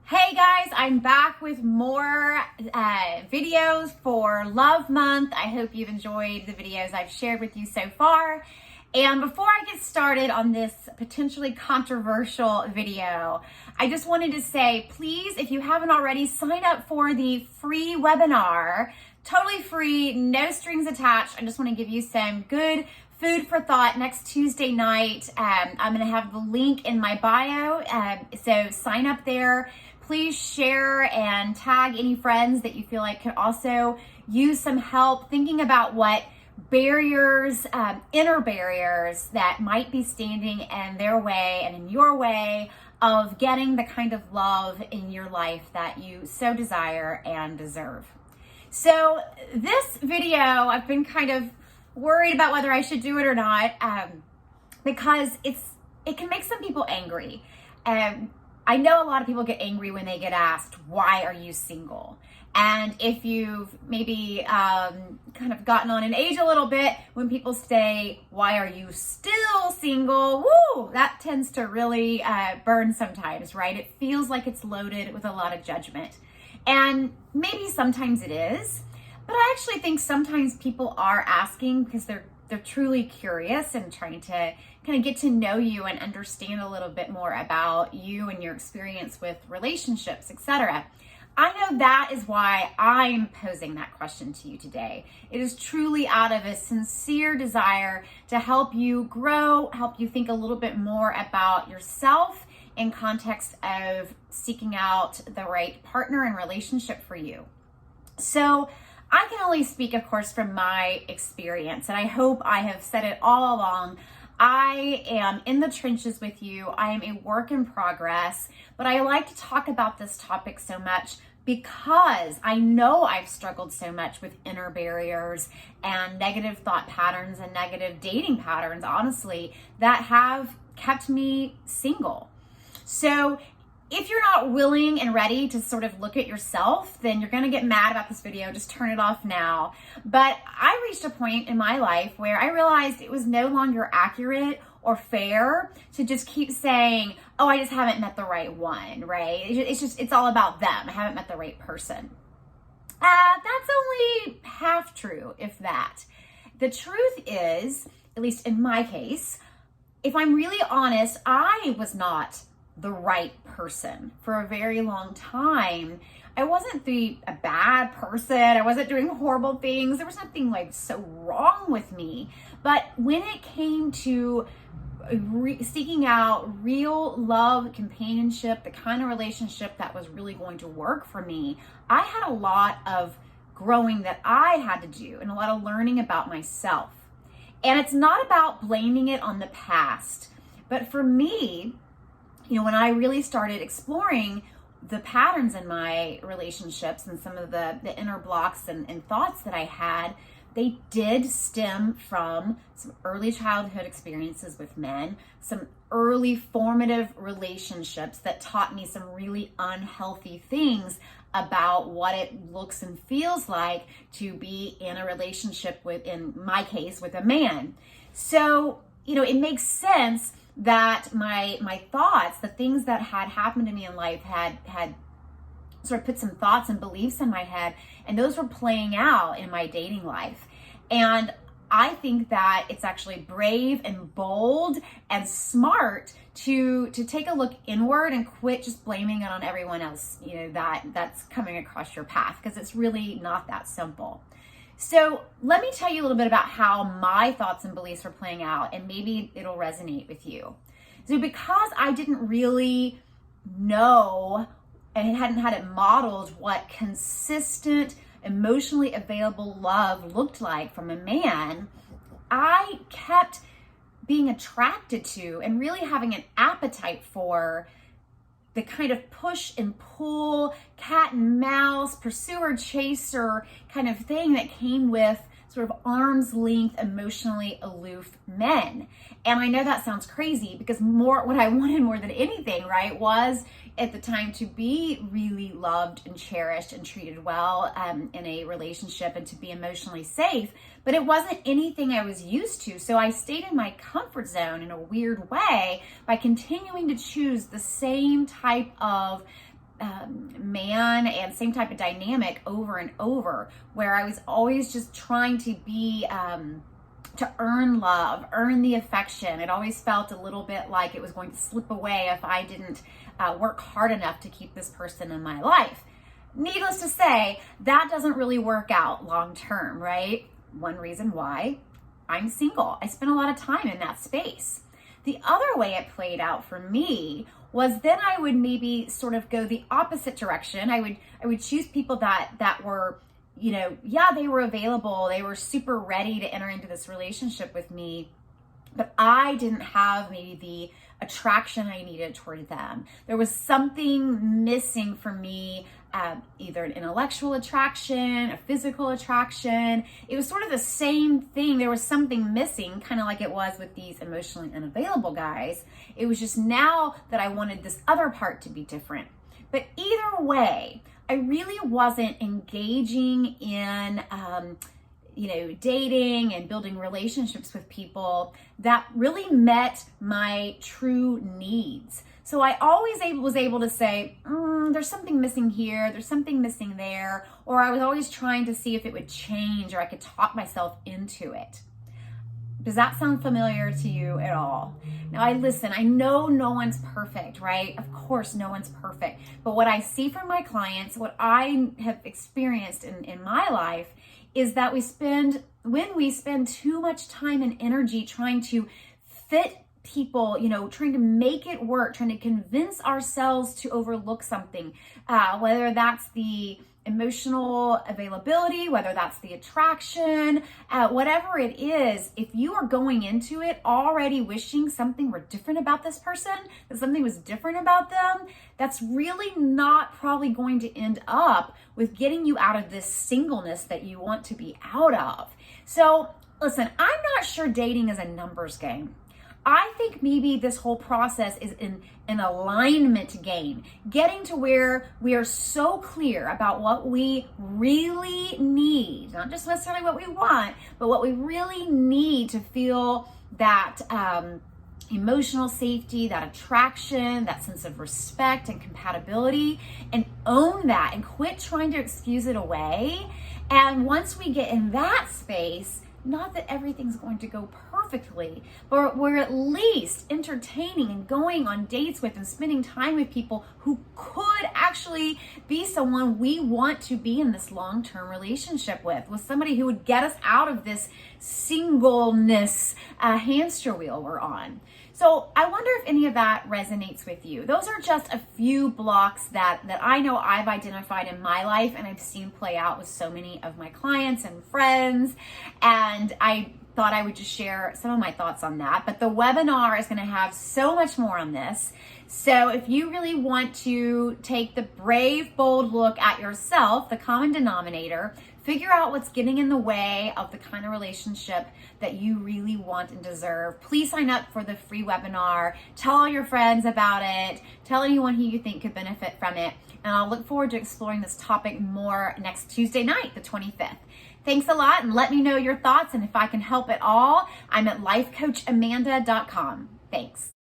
Hey guys, I'm back with more videos for Love Month. I hope you've enjoyed the videos I've shared with you so far. And before I get started on this potentially controversial video, I just wanted to say, please, if you haven't already, sign up for the free webinar. Totally free, no strings attached. I just want to give you some good food for thought next Tuesday night. I'm going to have the link in my bio, so sign up there. Please share and tag any friends that you feel like could also use some help thinking about what barriers, inner barriers that might be standing in their way and in your way of getting the kind of love in your life that you so desire and deserve. So this video, I've been kind of worried about whether I should do it or not, because it can make some people angry. I know a lot of people get angry when they get asked, why are you single? And if you've maybe kind of gotten on in age a little bit, when people say, why are you still single? Woo, that tends to really burn sometimes, right? It feels like it's loaded with a lot of judgment. And maybe sometimes it is, but I actually think sometimes people are asking because they're truly curious and trying to kind of get to know you and understand a little bit more about you and your experience with relationships, etc. I know that is why I'm posing that question to you today. It is truly out of a sincere desire to help you grow, help you think a little bit more about yourself in context of seeking out the right partner and relationship for you. So I can only speak, of course, from my experience, and I hope I have said it all along. I am in the trenches with you. I am a work in progress, but I like to talk about this topic so much because I know I've struggled so much with inner barriers and negative thought patterns and negative dating patterns, honestly, that have kept me single. So if you're not willing and ready to sort of look at yourself, then you're going to get mad about this video. Just turn it off now. But I reached a point in my life where I realized it was no longer accurate or fair to just keep saying, oh, I just haven't met the right one, right? It's all about them. I haven't met the right person. That's only half true, if that. The truth is, at least in my case, if I'm really honest, I was not the right person for a very long time. I wasn't a bad person. I wasn't doing horrible things. There was nothing like so wrong with me. But when it came to seeking out real love, companionship, the kind of relationship that was really going to work for me, I had a lot of growing that I had to do and a lot of learning about myself. And it's not about blaming it on the past, but for me, when I really started exploring the patterns in my relationships and some of the inner blocks and thoughts that I had, they did stem from some early childhood experiences with men, some early formative relationships that taught me some really unhealthy things about what it looks and feels like to be in a relationship with, in my case, with a man. So, it makes sense that my thoughts, the things that had happened to me in life had sort of put some thoughts and beliefs in my head, and those were playing out in my dating life. And I think that it's actually brave and bold and smart to take a look inward and quit just blaming it on everyone else, that's coming across your path, because it's really not that simple. So let me tell you a little bit about how my thoughts and beliefs were playing out, and maybe it'll resonate with you. So because I didn't really know and hadn't had it modeled what consistent, emotionally available love looked like from a man, I kept being attracted to and really having an appetite for the kind of push and pull, cat and mouse, pursuer chaser kind of thing that came with sort of arm's length, emotionally aloof men. And I know that sounds crazy, because what I wanted more than anything, right, was at the time to be really loved and cherished and treated well in a relationship, and to be emotionally safe. But it wasn't anything I was used to. So I stayed in my comfort zone in a weird way by continuing to choose the same type of man and same type of dynamic over and over, where I was always just trying to be, to earn love, earn the affection. It always felt a little bit like it was going to slip away if I didn't work hard enough to keep this person in my life. Needless to say, that doesn't really work out long term, right? One reason why: I'm single. I spent a lot of time in that space. The other way it played out for me was then I would maybe sort of go the opposite direction. I would choose people that were, they were available. They were super ready to enter into this relationship with me, but I didn't have maybe the attraction I needed toward them. There was something missing for me, either an intellectual attraction, a physical attraction. It was sort of the same thing. There was something missing, kind of like it was with these emotionally unavailable guys. It was just now that I wanted this other part to be different. But either way, I really wasn't engaging in dating and building relationships with people that really met my true needs. So I always was able to say, there's something missing here, there's something missing there, or I was always trying to see if it would change or I could talk myself into it. Does that sound familiar to you at all? Now, I know no one's perfect, right? Of course, no one's perfect. But what I see from my clients, what I have experienced in my life, is that when we spend too much time and energy trying to fit people, trying to make it work, trying to convince ourselves to overlook something, whether that's the emotional availability, whether that's the attraction, whatever it is, if you are going into it already wishing something were different about this person, that something was different about them, that's really not probably going to end up with getting you out of this singleness that you want to be out of. So listen, I'm not sure dating is a numbers game. I think maybe this whole process is an alignment game, getting to where we are so clear about what we really need, not just necessarily what we want, but what we really need to feel that emotional safety, that attraction, that sense of respect and compatibility, and own that and quit trying to excuse it away. And once we get in that space, not that everything's going to go perfectly, but we're at least entertaining and going on dates with and spending time with people who could actually be someone we want to be in this long-term relationship with somebody who would get us out of this singleness hamster wheel we're on. So I wonder if any of that resonates with you. Those are just a few blocks that I know I've identified in my life and I've seen play out with so many of my clients and friends. And I thought I would just share some of my thoughts on that. But the webinar is going to have so much more on this. So if you really want to take the brave, bold look at yourself, the common denominator, figure out what's getting in the way of the kind of relationship that you really want and deserve, please sign up for the free webinar. Tell all your friends about it. Tell anyone who you think could benefit from it. And I'll look forward to exploring this topic more next Tuesday night, the 25th. Thanks a lot, and let me know your thoughts. And if I can help at all, I'm at lifecoachamanda.com. Thanks.